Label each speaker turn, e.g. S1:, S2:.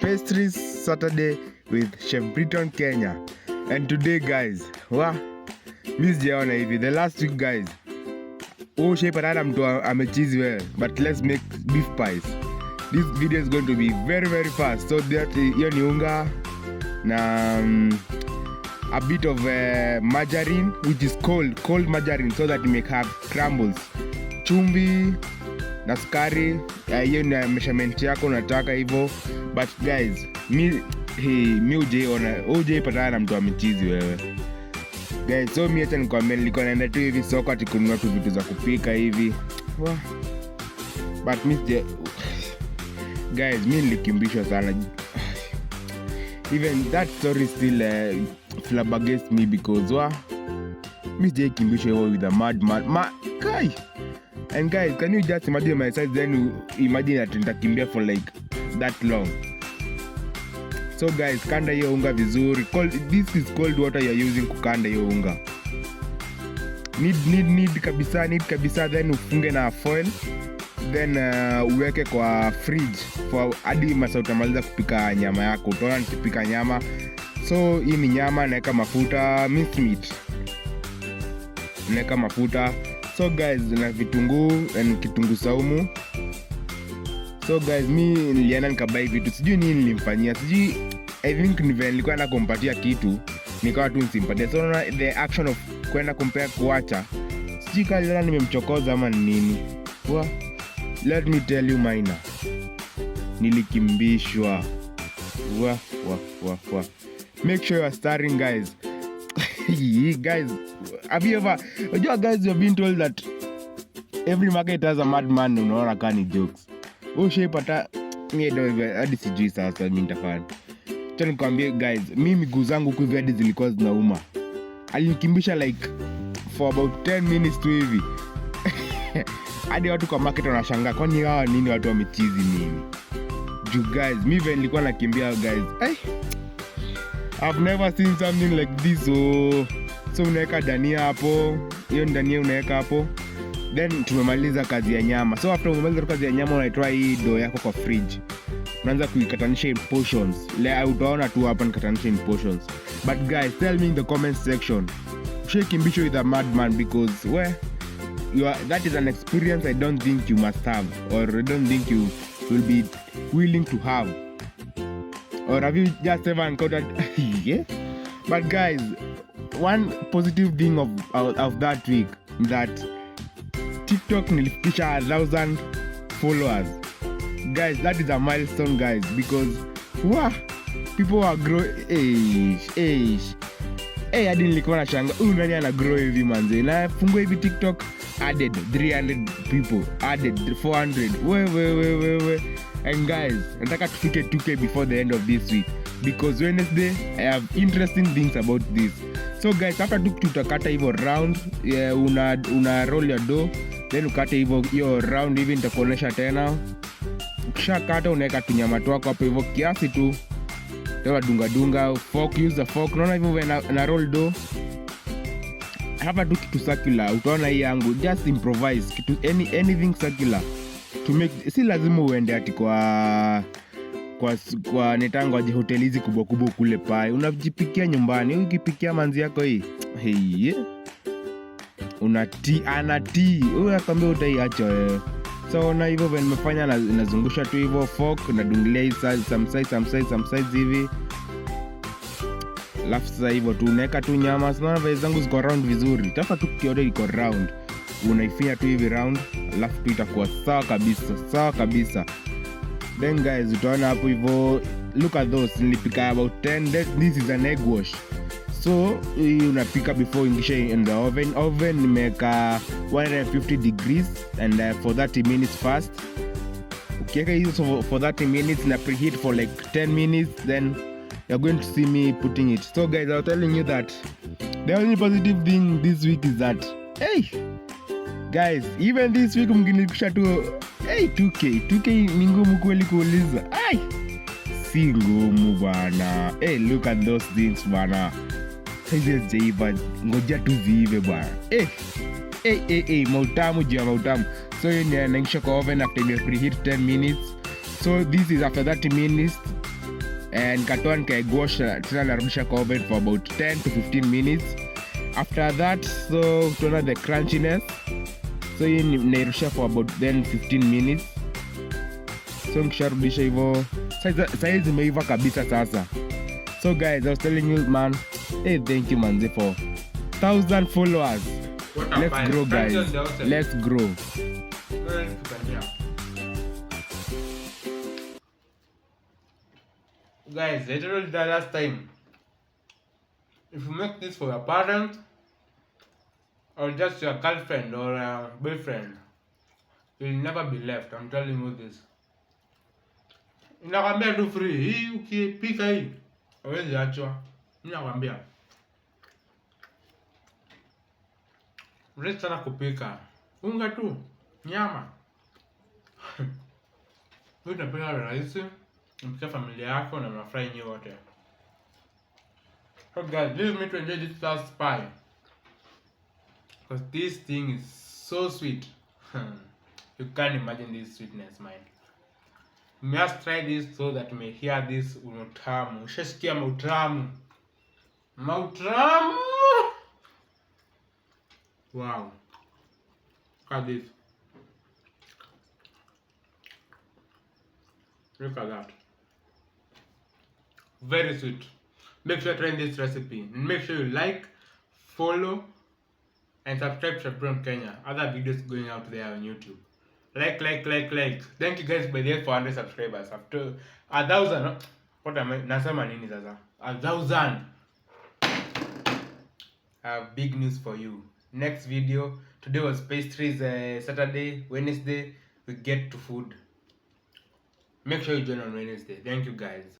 S1: Pastries Saturday with Chef Briton Kenya. And today guys, miss Jeona hivi. The last week guys, Chef mtu amecheese well, but let's make beef pies. This video is going to be very very fast. So that hiyo ni unga na a bit of margarine, which is cold margarine, so that you may have crumbles. Chumvi na sukari, hiyo ni measurement yako unataka hivyo. But guys, mi patana na mtu amechizi wewe. Guys, so mi acha nikwambie, nilikuwa naenda tu hivi soko ati kununua tu vitu za kupika hivi. But guys, mi nilikimbishwa sana. Even that story still flabbergasts me because mi kimbishwa with a madman. Guy. And guys, can you just imagine my size, then you imagine that nitakimbia for like that long. So guys, kanda hiyo unga vizuri. This is cold water you're using kukanda hiyo unga. Need kabisa, then ufunge na foil. Then uweke kwa fridge for hadi masaa utamaliza kupika nyama yako. Utaona nikipika nyama. So hii ni nyama, naweka mafuta, minced meat. Naweka mafuta. So guys, na vitunguu and kitunguu saumu. So guys, mi nilienda nikabai vitu. Sijui nini nilimfanyia. Sijui, I think nilikuwa na kumpatia kitu, nikawa tu nisimpatia. So the action of kwenda kumpea kuacha, sijui kama nimemchokoza ama nini. Let me tell you mine. Nilikimbishwa. Make sure you are starring guys. Guys, have you ever, guys, you have been told that every market has a madman? Unaona kani jokes. Ushaipata hadi sijui sasa mimi nitafanya. Acha nikwambie guys, mimi miguu zangu huku hivi hadi zilikuwa zinauma. Alinikimbisha like for about 10 minutes tu hivi. Hadi watu kwa market wanashangaa, kwani hawa nini watu wamechizi nini? You guys, mimi nilikuwa nakimbia guys. I've never seen something like this. So unaweka dania hapo, hiyo dania unaweka hapo. Then tumemaliza kazi ya nyama. So after umemaliza kazi ya nyama, unaitoa hii dough yako kwa fridge. Unaanza kuikatanisha in portions. Utaona tu hapa nikatanisha in portions. But guys, tell me in the comment section, ushakimbishwa with a madman? Because that is an experience I don't think you must have, or I don't think you will be willing to have. Or have you just ever encountered? Yeah. But guys, one positive thing of that week, that TikTok nilifikisha 1,000 followers. Guys, that is a milestone guys, because people are growing. Hadi nilikuwa na shanga, nani ana grow hivi manze? Na fungua hivi TikTok, added 300 people, added 400. We. And guys, nataka tufike 2K before the end of this week, because Wednesday I have interesting things about this. So guys, after tutakata hivyo round, una roll your dough, then ukate hivyo round hivi, nitakuonesha tena. Ukishakata unaweka tunyama twako hapo hivyo kiasi tu. Toa dunga fork, use the fork. Unaona hivyo na roll dough. Hapa tu kitu circular. Utaona hii yangu, just improvise kitu anything circular to make. Si lazima uende ati kwa netango aje hoteli hizi kubwa kule pai. Unajipikia nyumbani. Ukipikia manzi yako hii, anatii. Akwambia utaiacha wewe. So na hivyo vile nimefanya, nazungusha tu hivyo fork, nadungilia hii some size hivi. Alafu sasa hivyo tu unaweka tu nyama. Sasa vile zangu ziko round vizuri. Tafuta tu kiode iko round, unaifinya tu hivi round, alafu tu itakuwa sawa kabisa. Then guys, utaona hapo hivyo, look at those, nilipika about 10. This is an egg wash. So unapika before ingisha in the oven nimeka 150 degrees and for 30 minutes fast. Ukiweka hizo for 30 minutes na preheat for like 10 minutes, then you're going to see me putting it. So guys, I'm telling you that the only positive thing this week is that guys, even this week mkinikisha tu 2K ni ngumu kweli kuuliza. Si ngumu bwana. Look at those things bwana. Hizi zaiva, ngoja tu ziive bwana. Mautamu. So naingisha kwa oven after the preheat 10 minutes. So this is after 30 minutes. nikatoa nikaigosha tena, narudisha kwa oven for about 10 to 15 minutes. After that, so tuona the crunchiness, so hii nairudisha for about then 15 minutes. So nikisharudisha hivyo, saizi zimeiva kabisa sasa. So guys, I was telling you man, hey, thank you manzi for 1,000 followers. Let's grow guys, let's grow.
S2: Guys, I told you that last time, if you make this for your parents or just your girlfriend or boyfriend, you'll never be left. I'm telling you this. Nakwambia tu free. Hii ukipika hii hawezi achwa. Nakwambia. Rahisi sana kupika. Unga tu, nyama. Wewe unapika rahisi, unapika familia yako na mnafurahi nyinyi wote. So guys, leave me to enjoy this last pie. Because this thing is so sweet. You can't imagine this sweetness, man. You must try this so that you may hear this utamu. Ushasikia mautamu. Mautamu! Wow. Look at this. Look at that. Very sweet. Make sure to try this recipe. And make sure you like, follow, and subscribe to From Kenya. Other videos going out there on YouTube. Like. Thank you guys by the way for 100 subscribers. After 1,000. What am I? Nasema nini sasa? 1,000. I have big news for you. Next video. Today was pastries. Saturday, Wednesday, we get to food. Make sure you join on Wednesday. Thank you guys.